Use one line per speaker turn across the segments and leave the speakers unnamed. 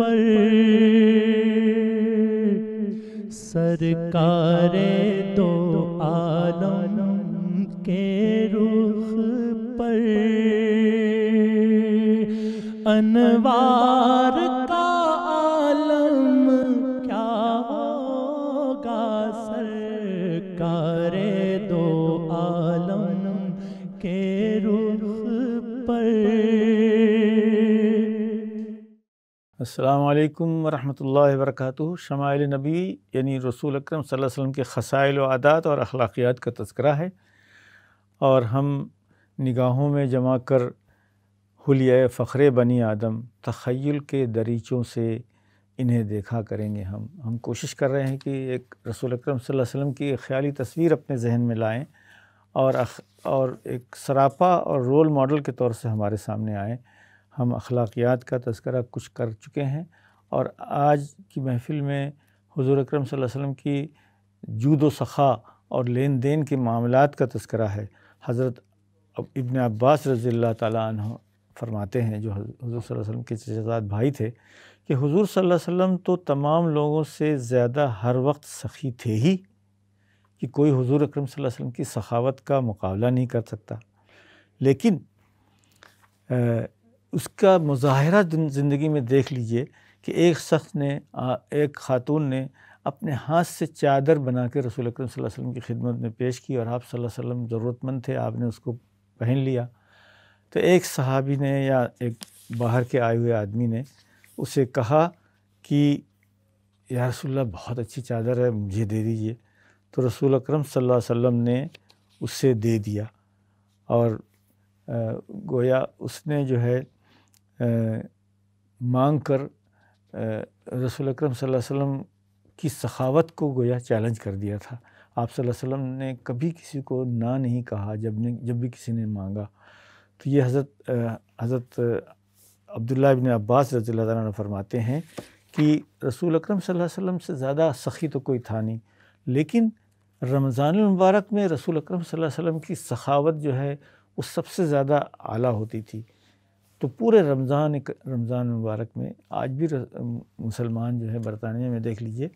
پر سرکار دو عالم کے رخ پر انوار کا عالم کیا ہوگا سرکار دو عالم کے رخ پر۔
السلام علیکم ورحمۃ اللہ وبرکاتہ۔ شمائل نبی یعنی رسول اکرم صلی اللہ علیہ وسلم کے خصائل و عادات اور اخلاقیات کا تذکرہ ہے، اور ہم نگاہوں میں جما کر حلیۂ فخر بنی آدم تخیل کے دریچوں سے انہیں دیکھا کریں گے۔ ہم کوشش کر رہے ہیں کہ ایک رسول اکرم صلی اللہ علیہ وسلم کی ایک خیالی تصویر اپنے ذہن میں لائیں اور ایک سراپا اور رول ماڈل کے طور سے ہمارے سامنے آئیں۔ ہم اخلاقیات کا تذکرہ کچھ کر چکے ہیں، اور آج کی محفل میں حضور اکرم صلی اللہ علیہ وسلم کی جود و سخا اور لین دین کے معاملات کا تذکرہ ہے۔ حضرت ابن عباس رضی اللہ تعالیٰ عنہ فرماتے ہیں، جو حضور صلی اللہ علیہ وسلم کے چچزاد بھائی تھے، کہ حضور صلی اللہ علیہ وسلم تو تمام لوگوں سے زیادہ ہر وقت سخی تھے ہی، کہ کوئی حضور اکرم صلی اللہ علیہ وسلم کی سخاوت کا مقابلہ نہیں کر سکتا، لیکن اس کا مظاہرہ زندگی میں دیکھ لیجئے کہ ایک خاتون نے اپنے ہاتھ سے چادر بنا کے رسول اکرم صلی اللہ علیہ وسلم کی خدمت میں پیش کی، اور آپ صلی اللہ علیہ وسلم ضرورت مند تھے، آپ نے اس کو پہن لیا۔ تو ایک صحابی نے یا ایک باہر کے آئے ہوئے آدمی نے اسے کہا کہ یا رسول اللہ بہت اچھی چادر ہے، مجھے دے دیجئے۔ تو رسول اکرم صلی اللہ علیہ وسلم نے اسے دے دیا، اور گویا اس نے جو ہے مانگ کر رسول اکرم صلی اللہ علیہ وسلم کی سخاوت کو گویا چیلنج کر دیا تھا۔ آپ صلی اللہ علیہ وسلم نے کبھی کسی کو نہ نہیں کہا جب بھی کسی نے مانگا۔ تو یہ حضرت عبداللہ ابن عباس رضی اللہ عنہ فرماتے ہیں کہ رسول اکرم صلی اللہ علیہ وسلم سے زیادہ سخی تو کوئی تھا نہیں، لیکن رمضان المبارک میں رسول اکرم صلی اللہ علیہ وسلم کی سخاوت جو ہے وہ سب سے زیادہ اعلیٰ ہوتی تھی۔ تو پورے رمضان مبارک میں آج بھی مسلمان جو ہے برطانیہ میں دیکھ لیجئے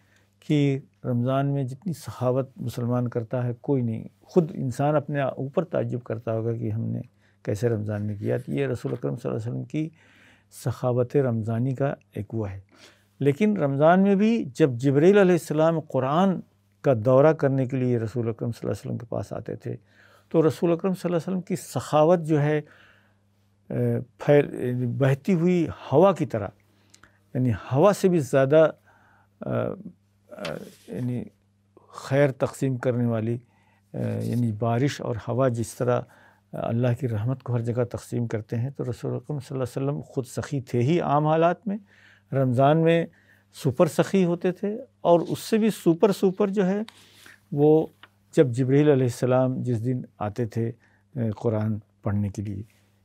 کہ رمضان میں جتنی سخاوت مسلمان کرتا ہے کوئی نہیں، خود انسان اپنے اوپر تعجب کرتا ہوگا کہ ہم نے کیسے رمضان میں کیا۔ تو یہ رسول اکرم صلی اللہ علیہ وسلم کی سخاوت رمضانی کا ایک وہ ہے۔ لیکن رمضان میں بھی جب جبرائیل علیہ السلام قرآن کا دورہ کرنے کے لیے رسول اکرم صلی اللہ علیہ وسلم کے پاس آتے تھے، تو رسول اکرم صلی اللہ علیہ وسلم کی سخاوت جو ہے بہتی ہوئی ہوا کی طرح، یعنی ہوا سے بھی زیادہ یعنی خیر تقسیم کرنے والی، یعنی بارش اور ہوا جس طرح اللہ کی رحمت کو ہر جگہ تقسیم کرتے ہیں، تو رسول اکرم صلی اللہ علیہ وسلم خود سخی تھے ہی عام حالات میں، رمضان میں سپر سخی ہوتے تھے، اور اس سے بھی سپر جو ہے وہ جب جبرائیل علیہ السلام جس دن آتے تھے قرآن پڑھنے کے لیے،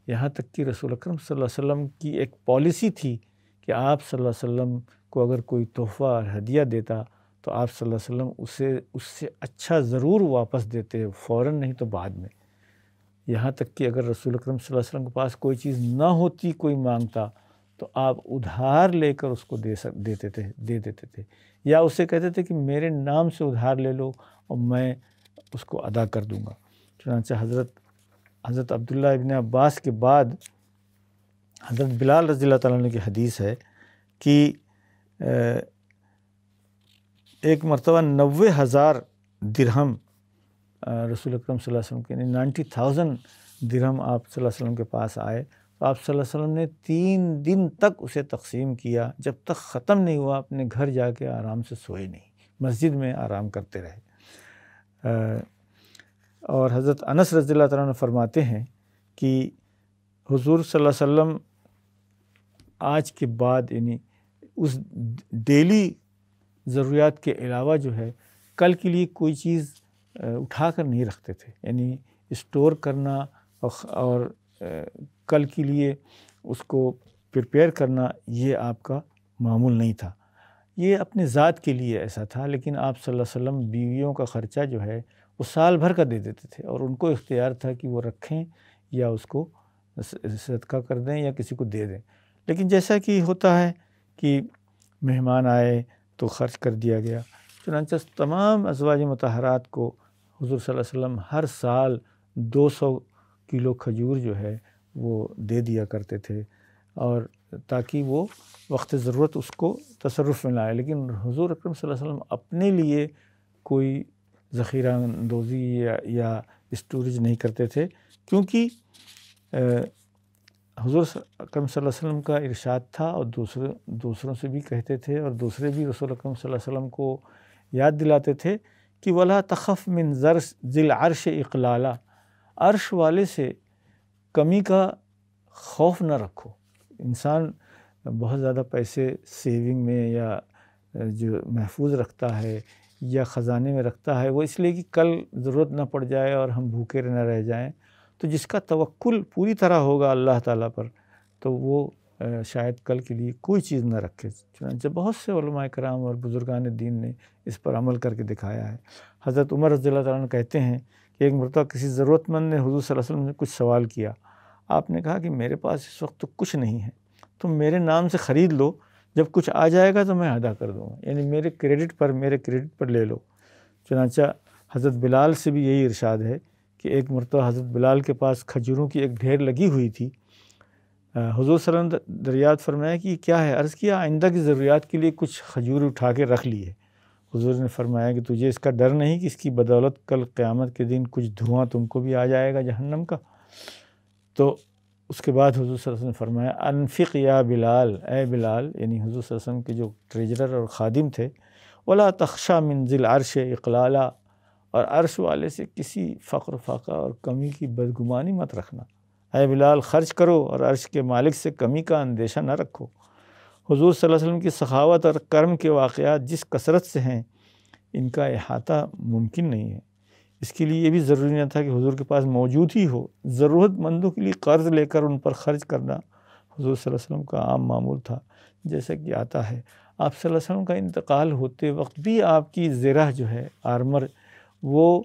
یہاں تک کہ رسول اکرم صلی اللہ علیہ وسلم کی ایک پالیسی تھی کہ آپ صلی اللہ علیہ وسلم کو اگر کوئی تحفہ اور ہدیہ دیتا تو آپ صلی اللہ علیہ وسلم اس سے اچھا ضرور واپس دیتے، فوراً نہیں تو بعد میں۔ یہاں تک کہ اگر رسول اکرم صلی اللہ علیہ وسلم کے پاس کوئی چیز نہ ہوتی، کوئی مانگتا، تو آپ ادھار لے کر اس کو دے دیتے تھے، یا اسے کہتے تھے کہ میرے نام سے ادھار لے لو اور میں اس کو ادا کر دوں گا۔ چنانچہ حضرت عبداللہ ابن عباس کے بعد حضرت بلال رضی اللہ تعالیٰ عنہ کی حدیث ہے کہ ایک مرتبہ 90,000 درہم رسول اکرم صلی اللہ علیہ وسلم کے 90,000 درہم آپ صلی اللہ علیہ وسلم کے پاس آئے، تو آپ صلی اللہ علیہ وسلم نے 3 دن تک اسے تقسیم کیا، جب تک ختم نہیں ہوا اپنے گھر جا کے آرام سے سوئے نہیں، مسجد میں آرام کرتے رہے۔ اور حضرت انس رضی اللہ تعالیٰ عنہ فرماتے ہیں کہ حضور صلی اللہ علیہ وسلم آج کے بعد یعنی اس ڈیلی ضروریات کے علاوہ جو ہے کل کے لیے کوئی چیز اٹھا کر نہیں رکھتے تھے، یعنی اسٹور کرنا اور کل کے لیے اس کو پریپیئر کرنا یہ آپ کا معمول نہیں تھا۔ یہ اپنے ذات کے لیے ایسا تھا، لیکن آپ صلی اللہ علیہ وسلم بیویوں کا خرچہ جو ہے وہ سال بھر کا دے دیتے تھے، اور ان کو اختیار تھا کہ وہ رکھیں یا اس کو صدقہ کر دیں یا کسی کو دے دیں۔ لیکن جیسا کہ ہوتا ہے کہ مہمان آئے تو خرچ کر دیا گیا۔ چنانچہ تمام ازواج مطہرات کو حضور صلی اللہ علیہ وسلم ہر سال 200 کلو کھجور جو ہے وہ دے دیا کرتے تھے، اور تاکہ وہ وقت ضرورت اس کو تصرف میں لائے۔ لیکن حضور اکرم صلی اللہ علیہ وسلم اپنے لیے کوئی ذخیرہ اندوزی یا اسٹوریج نہیں کرتے تھے، کیونکہ حضور اکرم صلی اللہ علیہ وسلم کا ارشاد تھا، اور دوسروں سے بھی کہتے تھے، اور دوسرے بھی رسول اکرم صلی اللہ علیہ وسلم کو یاد دلاتے تھے کہ وَلَا تَخَفْ مِنْ ذِي الْعَرْشِ اِقْلَالًا، عرش والے سے کمی کا خوف نہ رکھو۔ انسان بہت زیادہ پیسے سیونگ میں یا جو محفوظ رکھتا ہے یا خزانے میں رکھتا ہے، وہ اس لیے کہ کل ضرورت نہ پڑ جائے اور ہم بھوکے نہ رہ جائیں۔ تو جس کا توکل پوری طرح ہوگا اللہ تعالیٰ پر، تو وہ شاید کل کے لیے کوئی چیز نہ رکھے۔ چنانچہ بہت سے علماء کرام اور بزرگان دین نے اس پر عمل کر کے دکھایا ہے۔ حضرت عمر رضی اللہ تعالیٰ عنہ کہتے ہیں کہ ایک مرتبہ کسی ضرورت مند نے حضور صلی اللہ علیہ وسلم سے کچھ سوال کیا۔ آپ نے کہا کہ میرے پاس اس وقت تو کچھ نہیں ہے، تم میرے نام سے خرید لو، جب کچھ آ جائے گا تو میں ادا کر دوں گا، یعنی میرے کریڈٹ پر لے لو۔ چنانچہ حضرت بلال سے بھی یہی ارشاد ہے کہ ایک مرتبہ حضرت بلال کے پاس کھجوروں کی ایک ڈھیر لگی ہوئی تھی۔ حضور صلی اللہ علیہ وسلم دریافت فرمایا کہ یہ کیا ہے؟ عرض کیا آئندہ کی ضروریات کے لیے کچھ کھجور اٹھا کے رکھ لی ہے۔ حضور نے فرمایا کہ تجھے اس کا ڈر نہیں کہ اس کی بدولت کل قیامت کے دن کچھ دھواں تم کو بھی آ جائے گا جہنم کا؟ تو اس کے بعد حضور صلی اللہ علیہ وسلم نے فرمایا انفق یا بلال، اے بلال، یعنی حضور صلی اللہ علیہ وسلم کے جو ٹریجرر اور خادم تھے، ولا تخشا من ذی العرش اقلالا، اور عرش والے سے کسی فقر فاقہ اور کمی کی بدگمانی مت رکھنا۔ اے بلال خرچ کرو اور عرش کے مالک سے کمی کا اندیشہ نہ رکھو۔ حضور صلی اللہ علیہ وسلم کی سخاوت اور کرم کے واقعات جس کثرت سے ہیں، ان کا احاطہ ممکن نہیں ہے۔ اس کے لیے یہ بھی ضروری نہ تھا کہ حضور کے پاس موجود ہی ہو، ضرورت مندوں کے لیے قرض لے کر ان پر خرچ کرنا حضور صلی اللہ علیہ وسلم کا عام معمول تھا۔ جیسا کہ آتا ہے آپ صلی اللہ علیہ وسلم کا انتقال ہوتے وقت بھی آپ کی زرہ جو ہے آرمر، وہ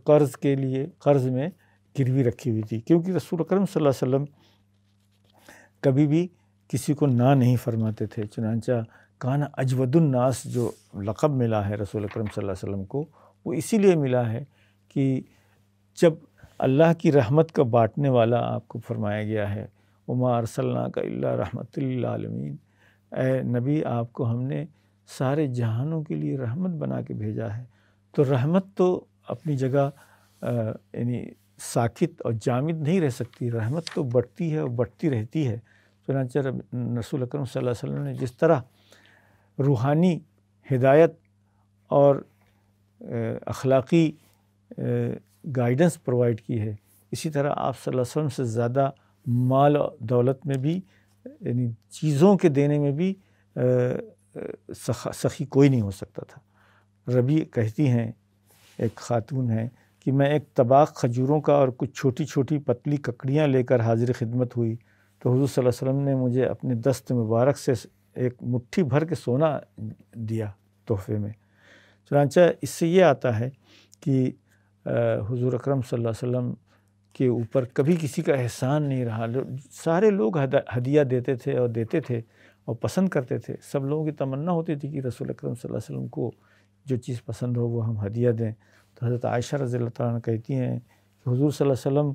قرض میں گروی رکھی ہوئی تھی، کیونکہ رسول اکرم صلی اللہ علیہ وسلم کبھی بھی کسی کو نہ نہیں فرماتے تھے۔ چنانچہ کان اجود الناس جو لقب ملا ہے رسول اکرم صلی اللہ علیہ وسلم کو، وہ اسی لیے ملا ہے کہ جب اللہ کی رحمت کا بانٹنے والا آپ کو فرمایا گیا ہے وما ارسلناک الا رحمۃ للعالمین، اے نبی آپ کو ہم نے سارے جہانوں کے لیے رحمت بنا کے بھیجا ہے۔ تو رحمت تو اپنی جگہ یعنی ساکت اور جامد نہیں رہ سکتی، رحمت تو بڑھتی ہے اور بڑھتی رہتی ہے۔ چنانچہ رسول اکرم صلی اللہ علیہ وسلم نے جس طرح روحانی ہدایت اور اخلاقی گائیڈنس پرووائڈ کی ہے، اسی طرح آپ صلی اللہ علیہ وسلم سے زیادہ مال و دولت میں بھی، یعنی چیزوں کے دینے میں بھی سخی کوئی نہیں ہو سکتا تھا۔ ربی کہتی ہیں، ایک خاتون ہیں، کہ میں ایک طباق کھجوروں کا اور کچھ چھوٹی چھوٹی پتلی ککڑیاں لے کر حاضر خدمت ہوئی تو حضور صلی اللہ علیہ وسلم نے مجھے اپنے دست مبارک سے ایک مٹھی بھر کے سونا دیا تحفے میں۔ چنانچہ اس سے یہ آتا ہے کہ حضور اکرم صلی اللہ علیہ وسلم کے اوپر کبھی کسی کا احسان نہیں رہا۔ سارے لوگ ہدیہ دیتے تھے اور پسند کرتے تھے۔ سب لوگوں کی تمنا ہوتی تھی کہ رسول اکرم صلی اللہ علیہ وسلم کو جو چیز پسند ہو وہ ہم ہدیہ دیں۔ تو حضرت عائشہ رضی اللہ تعالیٰ عنہ کہتی ہیں کہ حضور صلی اللہ علیہ وسلم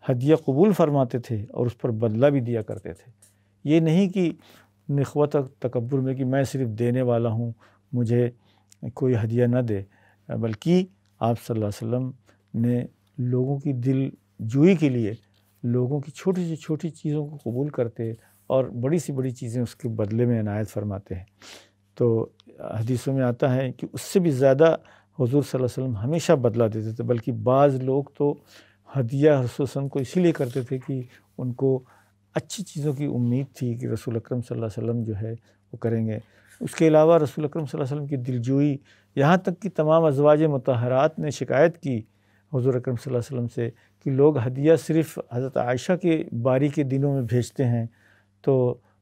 ہدیہ قبول فرماتے تھے اور اس پر بدلہ بھی دیا کرتے تھے۔ یہ نہیں کہ نخوت اور تکبر میں کہ میں صرف دینے والا ہوں، مجھے کوئی ہدیہ نہ دے، بلکہ آپ صلی اللہ علیہ وسلم نے لوگوں کی دل جوئی کے لیے لوگوں کی چھوٹی سے چھوٹی چیزوں کو قبول کرتے اور بڑی سی بڑی چیزیں اس کے بدلے میں عنایت فرماتے ہیں۔ تو حدیثوں میں آتا ہے کہ اس سے بھی زیادہ حضور صلی اللہ علیہ وسلم ہمیشہ بدلہ دیتے تھے، بلکہ بعض لوگ تو ہدیہ رسول صلی اللہ علیہ وسلم کو اسی لیے کرتے تھے کہ ان کو اچھی چیزوں کی امید تھی کہ رسول اکرم صلی اللہ علیہ وسلم جو ہے وہ کریں گے۔ اس کے علاوہ رسول اکرم صلی اللہ علیہ وسلم کی دلجوئی، یہاں تک کہ تمام ازواج مطہرات نے شکایت کی حضور اکرم صلی اللہ علیہ وسلم سے کہ لوگ ہدیہ صرف حضرت عائشہ کے باری کے دنوں میں بھیجتے ہیں۔ تو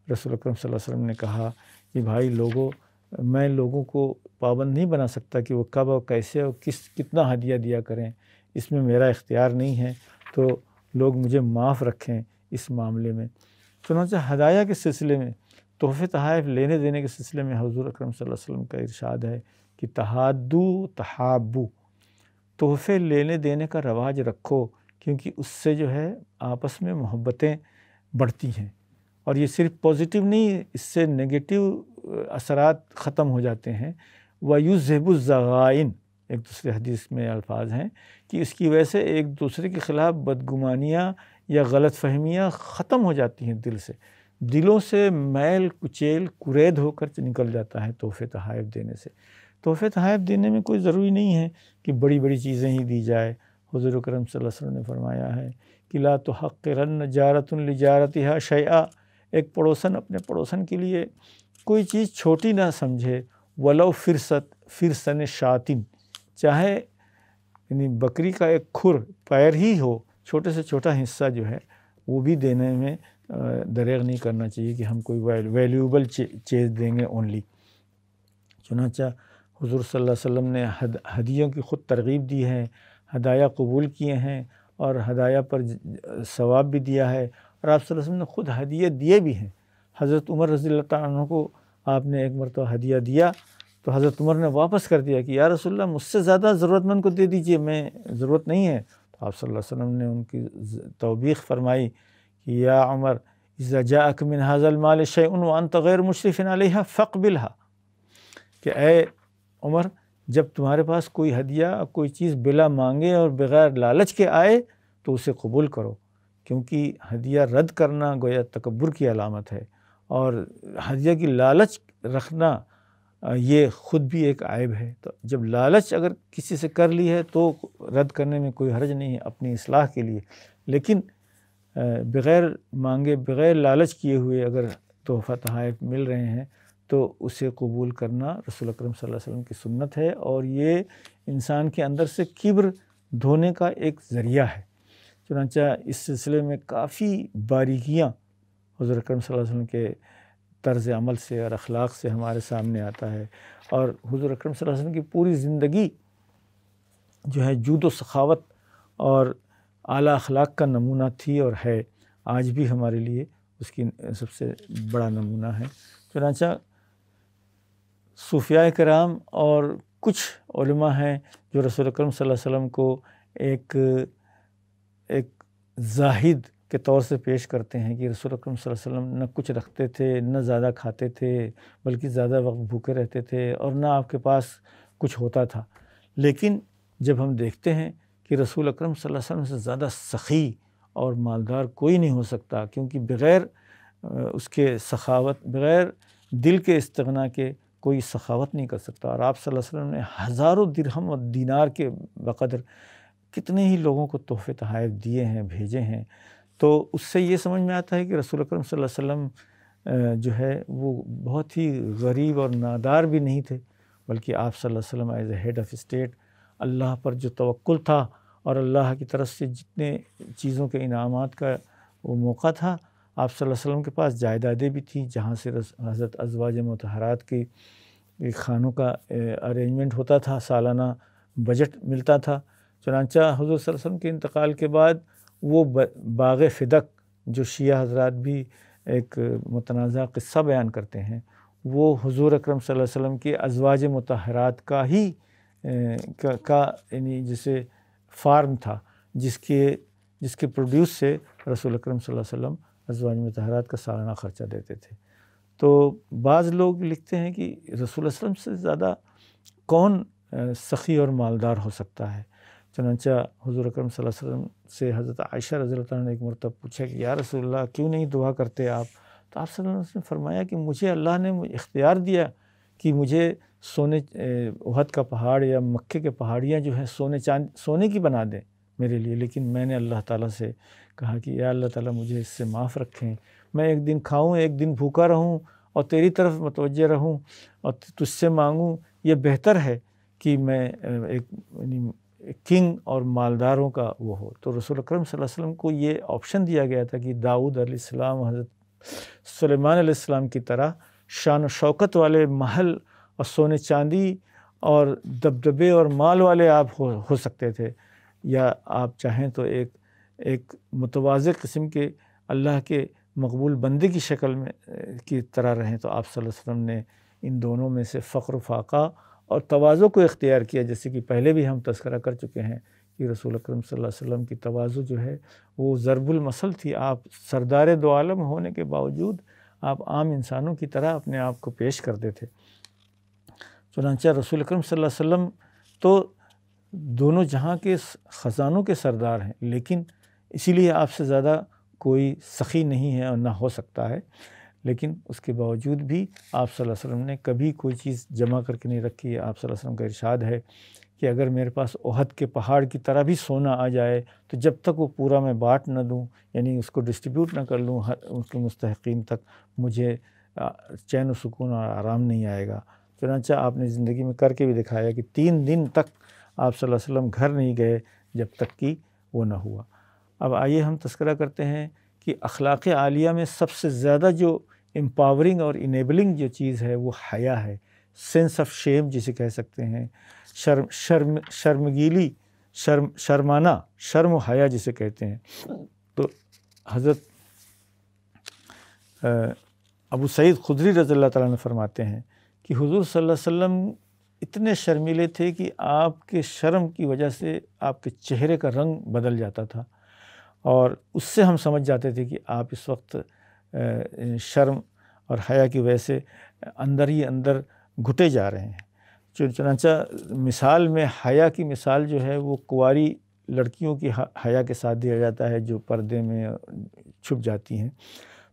رسول اکرم صلی اللہ علیہ وسلم نے کہا کہ بھائی لوگوں، میں لوگوں کو پابند نہیں بنا سکتا کہ وہ کب اور کیسے اور کتنا ہدیہ دیا کریں، اس میں میرا اختیار نہیں ہے، تو لوگ مجھے معاف رکھیں اس معاملے میں۔ چنانچہ ہدایہ کے سلسلے میں تحفے تحائف لینے دینے کے سلسلے میں حضور اکرم صلی اللہ علیہ وسلم کا ارشاد ہے کہ تحادو تحابو، تحفے لینے دینے کا رواج رکھو، کیونکہ اس سے جو ہے آپس میں محبتیں بڑھتی ہیں، اور یہ صرف پازیٹیو نہیں، اس سے نگیٹو اثرات ختم ہو جاتے ہیں۔ وَيُذْهِبُ الزَّغَائِنَ، ایک دوسرے حدیث میں الفاظ ہیں کہ اس کی وجہ سے ایک دوسرے کے خلاف بدگمانیاں یا غلط فہمیاں ختم ہو جاتی ہیں، دل سے، دلوں سے میل کچیل کرید ہو کر نکل جاتا ہے تحفے تحائف دینے سے۔ تحفے تحائف دینے میں کوئی ضروری نہیں ہے کہ بڑی بڑی چیزیں ہی دی جائے۔ حضور اکرم صلی اللہ علیہ وسلم نے فرمایا ہے کہ لا تحقرن جارۃ لجارتها شیئا، ایک پڑوسن اپنے پڑوسن کے لیے کوئی چیز چھوٹی نہ سمجھے، ولو فرسن شاتن، چاہے یعنی بکری کا ایک کھر پیر ہی ہو، چھوٹے سے چھوٹا حصہ جو ہے وہ بھی دینے میں دریغ نہیں کرنا چاہیے کہ ہم کوئی ویلیوبل چیز دیں گے اونلی۔ چنانچہ حضور صلی اللہ علیہ وسلم نے ہدیوں کی خود ترغیب دی ہے، ہدایہ قبول کیے ہیں اور ہدایہ پر ثواب بھی دیا ہے، اور آپ صلی اللہ علیہ وسلم نے خود ہدیے دیے بھی ہیں۔ حضرت عمر رضی اللہ تعالیٰ عنہ کو آپ نے ایک مرتبہ ہدیہ دیا تو حضرت عمر نے واپس کر دیا کہ یا رسول اللہ مجھ سے زیادہ ضرورت مند کو دے دیجئے، میں ضرورت نہیں ہے۔ تو آپ صلی اللہ علیہ وسلم نے ان کی توبیخ فرمائی کہ یا عمر اذا جاءک من ھذا المال شیء وانت غیر مشرف علیہ فاقبلھا، کہ اے عمر جب تمہارے پاس کوئی ہدیہ کوئی چیز بلا مانگے اور بغیر لالچ کے آئے تو اسے قبول کرو، کیونکہ ہدیہ رد کرنا گویا تکبر کی علامت ہے، اور ہدیہ کی لالچ رکھنا یہ خود بھی ایک عیب ہے۔ تو جب لالچ اگر کسی سے کر لی ہے تو رد کرنے میں کوئی حرج نہیں ہے اپنی اصلاح کے لیے، لیکن بغیر مانگے بغیر لالچ کیے ہوئے اگر تحفہ تحائف مل رہے ہیں تو اسے قبول کرنا رسول اکرم صلی اللہ علیہ وسلم کی سنت ہے، اور یہ انسان کے اندر سے کبر دھونے کا ایک ذریعہ ہے۔ چنانچہ اس سلسلے میں کافی باریکیاں حضور اکرم صلی اللہ علیہ وسلم کے طرز عمل سے اور اخلاق سے ہمارے سامنے آتا ہے، اور حضور اکرم صلی اللہ علیہ وسلم کی پوری زندگی جو ہے جود و سخاوت اور اعلیٰ اخلاق کا نمونہ تھی اور ہے، آج بھی ہمارے لیے اس کی سب سے بڑا نمونہ ہے۔ چنانچہ صوفیاء کرام اور کچھ علماء ہیں جو رسول اکرم صلی اللہ علیہ وسلم کو ایک زاہد کے طور سے پیش کرتے ہیں کہ رسول اکرم صلی اللہ علیہ وسلم نہ کچھ رکھتے تھے، نہ زیادہ کھاتے تھے، بلکہ زیادہ وقت بھوکے رہتے تھے، اور نہ آپ کے پاس کچھ ہوتا تھا۔ لیکن جب ہم دیکھتے ہیں کہ رسول اکرم صلی اللہ علیہ وسلم سے زیادہ سخی اور مالدار کوئی نہیں ہو سکتا، کیونکہ بغیر اس کے سخاوت، بغیر دل کے استغنا کے کوئی سخاوت نہیں کر سکتا، اور آپ صلی اللہ علیہ وسلم نے ہزاروں درہم اور دینار کے بقدر کتنے ہی لوگوں کو تحفے تحائف دیے ہیں، بھیجے ہیں۔ تو اس سے یہ سمجھ میں آتا ہے کہ رسول اکرم صلی اللہ علیہ وسلم جو ہے وہ بہت ہی غریب اور نادار بھی نہیں تھے، بلکہ آپ صلی اللہ علیہ وسلم as a head of state اللہ پر جو توکل تھا اور اللہ کی طرف سے جتنے چیزوں کے انعامات کا وہ موقع تھا، آپ صلی اللہ علیہ وسلم کے پاس جائیدادیں بھی تھیں جہاں سے حضرت ازواج مطہرات کی خانوں کا ارینجمنٹ ہوتا تھا، سالانہ بجٹ ملتا تھا۔ چنانچہ حضور صلی اللہ علیہ وسلم کے انتقال کے بعد وہ باغ فدق جو شیعہ حضرات بھی ایک متنازع قصہ بیان کرتے ہیں، وہ حضور اکرم صلی اللہ علیہ وسلم کے ازواج مطہرات کا ہی یعنی جسے فارم تھا، جس کے پروڈیوس سے رسول اکرم صلی اللہ علیہ وسلم ازواج مطہرات کا سالانہ خرچہ دیتے تھے۔ تو بعض لوگ لکھتے ہیں کہ رسول اللہ علیہ وسلم سے زیادہ کون سخی اور مالدار ہو سکتا ہے۔ چنانچہ حضور اکرم صلی اللہ علیہ وسلم سے حضرت عائشہ رضی اللہ عنہا نے ایک مرتبہ پوچھا کہ یا رسول اللہ کیوں نہیں دعا کرتے آپ؟ تو آپ صلی اللہ علیہ وسلم نے فرمایا کہ مجھے اللہ نے اختیار دیا کہ مجھے احد کا پہاڑ یا مکے کے پہاڑیاں جو ہیں سونے کی بنا دیں میرے لیے، لیکن میں نے اللہ تعالیٰ سے کہا کہ یا اللہ تعالیٰ مجھے اس سے معاف رکھیں، میں ایک دن کھاؤں ایک دن بھوکا رہوں اور تیری طرف متوجہ رہوں اور تجھ سے مانگوں، یہ بہتر ہے کہ میں ایک کنگ اور مالداروں کا وہ ہو۔ تو رسول اکرم صلی اللہ علیہ وسلم کو یہ آپشن دیا گیا تھا کہ داؤد علیہ السلام، حضرت سلیمان علیہ السلام کی طرح شان و شوکت والے محل اور سونے چاندی اور دبدبے اور مال والے آپ ہو سکتے تھے، یا آپ چاہیں تو ایک متواضع قسم کے اللہ کے مقبول بندے کی شکل میں کی طرح رہیں، تو آپ صلی اللہ علیہ وسلم نے ان دونوں میں سے فقر و فاقہ اور تواضع کو اختیار کیا، جیسے کہ پہلے بھی ہم تذکرہ کر چکے ہیں کہ رسول اکرم صلی اللہ علیہ وسلم کی تواضع جو ہے وہ ضرب المثل تھی۔ آپ سردار دو عالم ہونے کے باوجود آپ عام انسانوں کی طرح اپنے آپ کو پیش کرتے تھے۔ چنانچہ رسول اکرم صلی اللہ علیہ وسلم تو دونوں جہاں کے خزانوں کے سردار ہیں، لیکن اسی لیے آپ سے زیادہ کوئی سخی نہیں ہے اور نہ ہو سکتا ہے، لیکن اس کے باوجود بھی آپ صلی اللہ علیہ وسلم نے کبھی کوئی چیز جمع کر کے نہیں رکھی۔ آپ صلی اللہ علیہ وسلم کا ارشاد ہے کہ اگر میرے پاس احد کے پہاڑ کی طرح بھی سونا آ جائے تو جب تک وہ پورا میں بانٹ نہ دوں، یعنی اس کو ڈسٹریبیوٹ نہ کر لوں اس کے مستحقین تک، مجھے چین و سکون اور آرام نہیں آئے گا۔ چنانچہ آپ نے زندگی میں کر کے بھی دکھایا کہ 3 دن تک آپ صلی اللہ علیہ وسلم گھر نہیں گئے جب تک کہ وہ نہ ہوا۔ اب آئیے ہم تذکرہ کرتے ہیں کہ اخلاق عالیہ میں سب سے زیادہ جو امپاورنگ اور انیبلنگ جو چیز ہے وہ حیا ہے، سینس آف شیم جسے کہہ سکتے ہیں، شرمگیلی، شرمانہ، شرم و حیا جسے کہتے ہیں۔ تو حضرت ابو سعید خدری رضی اللہ تعالیٰ عنہ فرماتے ہیں کہ حضور صلی اللہ علیہ وسلم اتنے شرمیلے تھے کہ آپ کے شرم کی وجہ سے آپ کے چہرے کا رنگ بدل جاتا تھا، اور اس سے ہم سمجھ جاتے تھے کہ آپ اس وقت شرم اور حیا کی وجہ سے اندر ہی اندر گھٹے جا رہے ہیں۔ چنانچہ مثال میں حیا کی مثال جو ہے وہ کنواری لڑکیوں کی حیا کے ساتھ دیا جاتا ہے جو پردے میں چھپ جاتی ہیں۔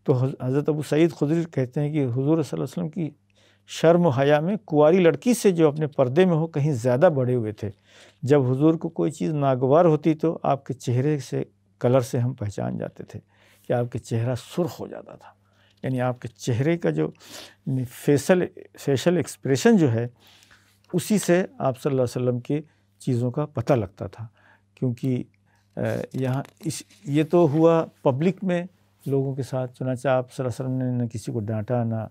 تو حضرت ابو سعید خدری کہتے ہیں کہ حضور صلی اللہ علیہ وسلم کی شرم و حیا میں کنواری لڑکی سے جو اپنے پردے میں ہو کہیں زیادہ بڑھے ہوئے تھے۔ جب حضور کو کوئی چیز ناگوار ہوتی تو آپ کے چہرے سے، کلر سے ہم پہچان جاتے تھے کہ آپ کے چہرہ سرخ ہو جاتا تھا، یعنی آپ کے چہرے کا جو فیشل ایکسپریشن جو ہے اسی سے آپ صلی اللہ علیہ وسلم کی چیزوں کا پتہ لگتا تھا۔ کیونکہ یہاں یہ تو ہوا پبلک میں لوگوں کے ساتھ، چنانچہ آپ صلی اللہ علیہ وسلم نے نہ کسی کو ڈانٹا نہ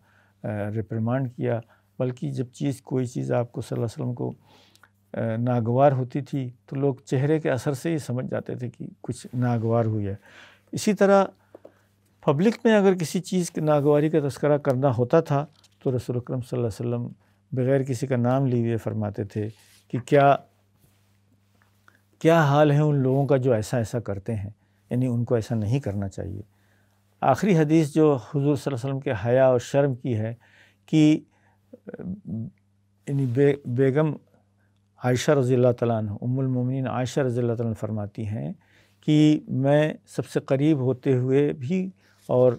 ریپریمانڈ کیا، بلکہ جب کوئی چیز آپ کو صلی اللہ علیہ وسلم کو ناگوار ہوتی تھی تو لوگ چہرے کے اثر سے ہی سمجھ جاتے تھے کہ کچھ ناگوار ہوئی ہے۔ اسی طرح پبلک میں اگر کسی چیز کی ناگواری کا تذکرہ کرنا ہوتا تھا تو رسول اکرم صلی اللہ علیہ وسلم بغیر کسی کا نام لیے ہوئے فرماتے تھے کہ کیا حال ہے ان لوگوں کا جو ایسا کرتے ہیں، یعنی ان کو ایسا نہیں کرنا چاہیے۔ آخری حدیث جو حضور صلی اللہ علیہ وسلم کے حیا اور شرم کی ہے کہ یعنی بیگم عائشہ رضی اللہ تعالیٰ عنہ، ام المومنین عائشہ رضی اللہ تعالیٰ عنہ فرماتی ہیں کہ میں سب سے قریب ہوتے ہوئے بھی اور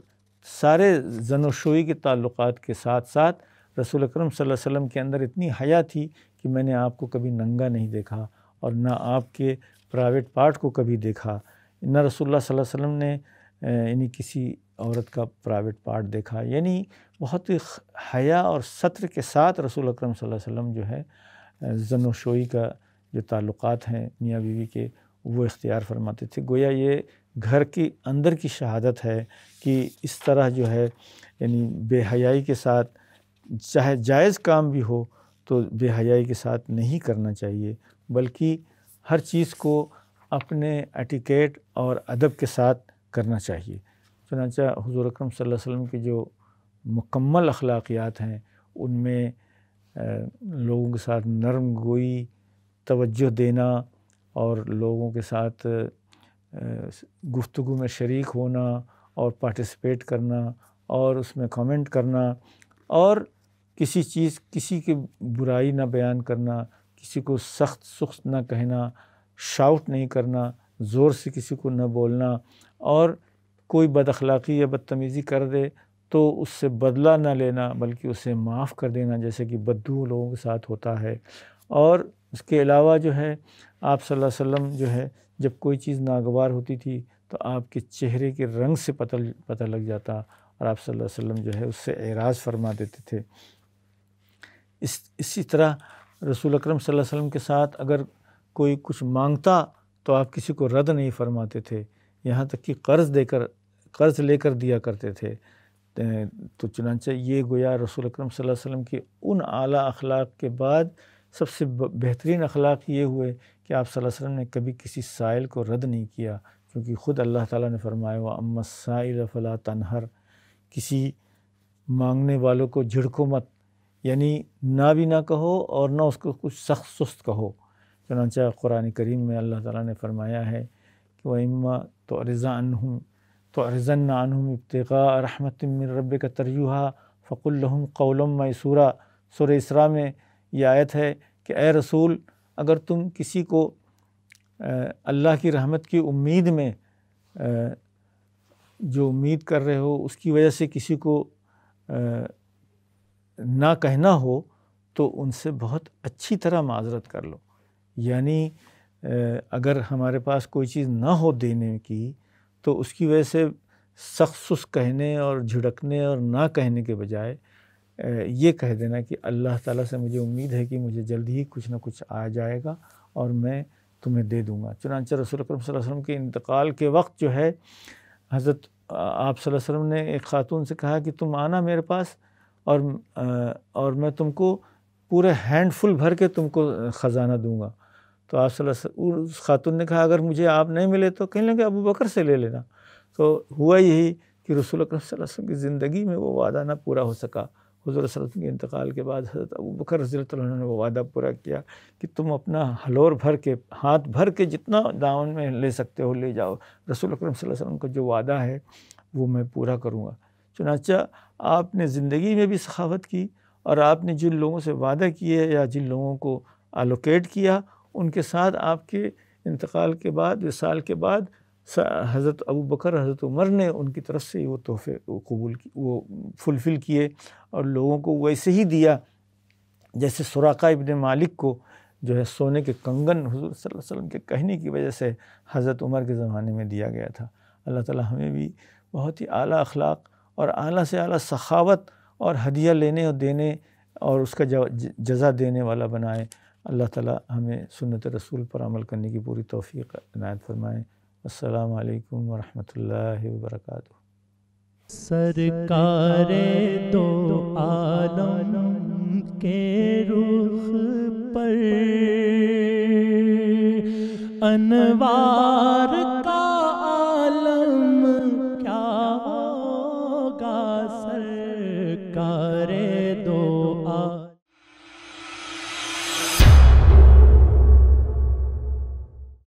سارے زن و شوئی کے تعلقات کے ساتھ ساتھ رسول اکرم صلی اللہ علیہ وسلم کے اندر اتنی حیا تھی کہ میں نے آپ کو کبھی ننگا نہیں دیکھا اور نہ آپ کے پرائیویٹ پارٹ کو کبھی دیکھا، نہ رسول اللہ صلی اللہ علیہ وسلم نے یعنی کسی عورت کا پرائیویٹ پارٹ دیکھا، یعنی بہت حیا اور ستر کے ساتھ رسول اکرم صلی اللہ علیہ وسلم جو ہے زن و شوئی کا جو تعلقات ہیں میاں بیوی کے وہ اختیار فرماتے تھے۔ گویا یہ گھر کی اندر کی شہادت ہے کہ اس طرح جو ہے یعنی بے حیائی کے ساتھ، چاہے جائز کام بھی ہو تو بے حیائی کے ساتھ نہیں کرنا چاہیے، بلکہ ہر چیز کو اپنے ایٹیکیٹ اور ادب کے ساتھ کرنا چاہیے۔ چنانچہ حضور اکرم صلی اللہ علیہ وسلم کی جو مکمل اخلاقیات ہیں ان میں لوگوں کے ساتھ نرم گوئی، توجہ دینا اور لوگوں کے ساتھ گفتگو میں شریک ہونا اور پارٹیسپیٹ کرنا اور اس میں کامنٹ کرنا اور کسی کی برائی نہ بیان کرنا، کسی کو سخت نہ کہنا، شاؤٹ نہیں کرنا، زور سے کسی کو نہ بولنا، اور کوئی بد اخلاقی یا بدتمیزی کر دے تو اس سے بدلہ نہ لینا بلکہ اسے معاف کر دینا، جیسے کہ بدو لوگوں کے ساتھ ہوتا ہے۔ اور اس کے علاوہ جو ہے آپ صلی اللہ علیہ وسلم جو ہے جب کوئی چیز ناگوار ہوتی تھی تو آپ کے چہرے کے رنگ سے پتہ لگ جاتا اور آپ صلی اللہ علیہ وسلم جو ہے اس سے اعراض فرما دیتے تھے۔ اسی طرح رسول اکرم صلی اللہ علیہ وسلم کے ساتھ اگر کوئی کچھ مانگتا تو آپ کسی کو رد نہیں فرماتے تھے، یہاں تک کہ قرض لے کر دیا کرتے تھے۔ تو چنانچہ یہ گویا رسول اکرم صلی اللہ علیہ وسلم کے ان اعلیٰ اخلاق کے بعد سب سے بہترین اخلاق یہ ہوئے کہ آپ صلی اللہ علیہ وسلم نے کبھی کسی سائل کو رد نہیں کیا، کیونکہ خود اللہ تعالیٰ نے فرمایا وَأَمَّا السَّائِلَ فَلَا تَنْهَرْ، کسی مانگنے والوں کو جھڑکو مت، یعنی نہ بھی نہ کہو اور نہ اس کو کچھ سخت سست کہو۔ چنانچہ قرآن کریم میں اللہ تعالیٰ نے فرمایا ہے کہ وَإِمَّا تُعْرِضَنَّ عَنْهُمْ ابْتِغَاءَ رَحْمَةٍ مِّن رَّبِّكَ تَرْجُوهَا فَقُل لَّهُمْ قَوْلًا مَّيْسُورًا۔ سورہ اسراء میں یہ آیت ہے کہ اے رسول، اگر تم کسی کو اللہ کی رحمت کی امید میں جو امید کر رہے ہو اس کی وجہ سے کسی کو نہ کہنا ہو تو ان سے بہت اچھی طرح معذرت کر لو۔ یعنی اگر ہمارے پاس کوئی چیز نہ ہو دینے کی تو اس کی وجہ سے سخت سست کہنے اور جھڑکنے اور نہ کہنے کے بجائے یہ کہہ دینا کہ اللہ تعالیٰ سے مجھے امید ہے کہ مجھے جلد ہی کچھ نہ کچھ آ جائے گا اور میں تمہیں دے دوں گا۔ چنانچہ رسول اکرم صلی اللہ علیہ وسلم کے انتقال کے وقت جو ہے حضرت آپ صلی اللہ علیہ وسلم نے ایک خاتون سے کہا کہ تم آنا میرے پاس اور میں تم کو پورے ہینڈ فل بھر کے تم کو خزانہ دوں گا۔ تو آپ صلی اللہ علیہ وسلم اس خاتون نے کہا اگر مجھے آپ نہیں ملے تو کہنے لگے ابو بکر سے لے لینا۔ تو ہوا یہی کہ رسول اکرم صلی اللہ علیہ وسلم کی زندگی میں وہ وعدہ نہ پورا ہو سکا۔ حضور صلی اللہ علیہ وسلم کے انتقال کے بعد حضرت ابو بکر رضی اللہ عنہ نے وہ وعدہ پورا کیا کہ تم اپنا ہلور بھر کے ہاتھ بھر کے جتنا دامن میں لے سکتے ہو لے جاؤ، رسول اکرم صلی اللہ علیہ وسلم کا جو وعدہ ہے وہ میں پورا کروں گا۔ چنانچہ آپ نے زندگی میں بھی سخاوت کی اور آپ نے جن لوگوں سے وعدہ کیے یا جن لوگوں کو الوکیٹ کیا ان کے ساتھ آپ کے انتقال کے بعد وصال کے بعد حضرت ابو بکر حضرت عمر نے ان کی طرف سے وہ تحفے قبول کی، وہ فلفل کیے اور لوگوں کو ویسے ہی دیا جیسے سراقہ ابن مالک کو جو ہے سونے کے کنگن حضور صلی اللہ علیہ وسلم کے کہنے کی وجہ سے حضرت عمر کے زمانے میں دیا گیا تھا۔ اللہ تعالیٰ ہمیں بھی بہت ہی اعلیٰ اخلاق اور اعلیٰ سے اعلیٰ سخاوت اور ہدیہ لینے اور دینے اور اس کا جزا دینے والا بنائے۔ اللہ تعالیٰ ہمیں سنت رسول پر عمل کرنے کی پوری توفیق عنایت فرمائے۔ السلام علیکم ورحمۃ اللہ وبرکاتہ۔
سرکار دو عالم کے رخ پر انوار